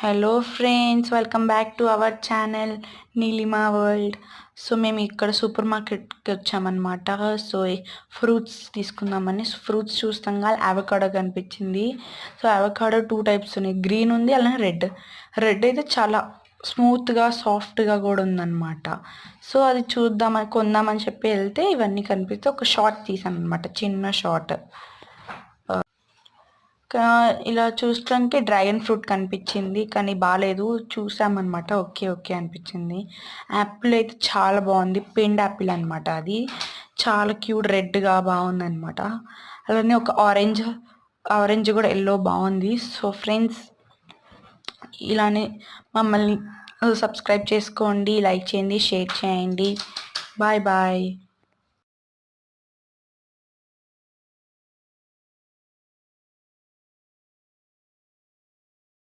Hello friends, welcome back to our channel Neelima world. So మేము ఇక్కడ super మార్కెట్కి వచ్చామన్నమాట. సో ఫ్రూట్స్ తీసుకుందామని ఫ్రూట్స్ చూస్తాగా అవకాడో కనిపించింది. సో అవకాడో 2 టైప్స్ ఉన్నాయి, గ్రీన్ ఉంది అలానే రెడ్ అయితే చాలా స్మూత్గా సాఫ్ట్గా కూడా ఉందన్నమాట. సో అది చూద్దామని కొందామని చెప్పి వెళ్తే ఇవన్నీ కనిపిస్తే ఒక షార్ట్ తీసాను అనమాట, చిన్న షార్ట్. ఇలా చూడటానికి డ్రాగన్ ఫ్రూట్ కనిపించింది కానీ బాగాలేదు. చూసామన్నమాట, ఓకే ఓకే అనిపించింది. యాపిల్ అయితే చాలా బాగుంది, పెండ్ యాపిల్ అనమాట. అది చాలా క్యూట్, రెడ్గా బాగుంది అనమాట. అలానే ఒక ఆరెంజ్ కూడా ఎల్లో బాగుంది. సో ఫ్రెండ్స్, ఇలానే మమ్మల్ని సబ్స్క్రైబ్ చేసుకోండి, లైక్ చేయండి, షేర్ చేయండి. Bye bye.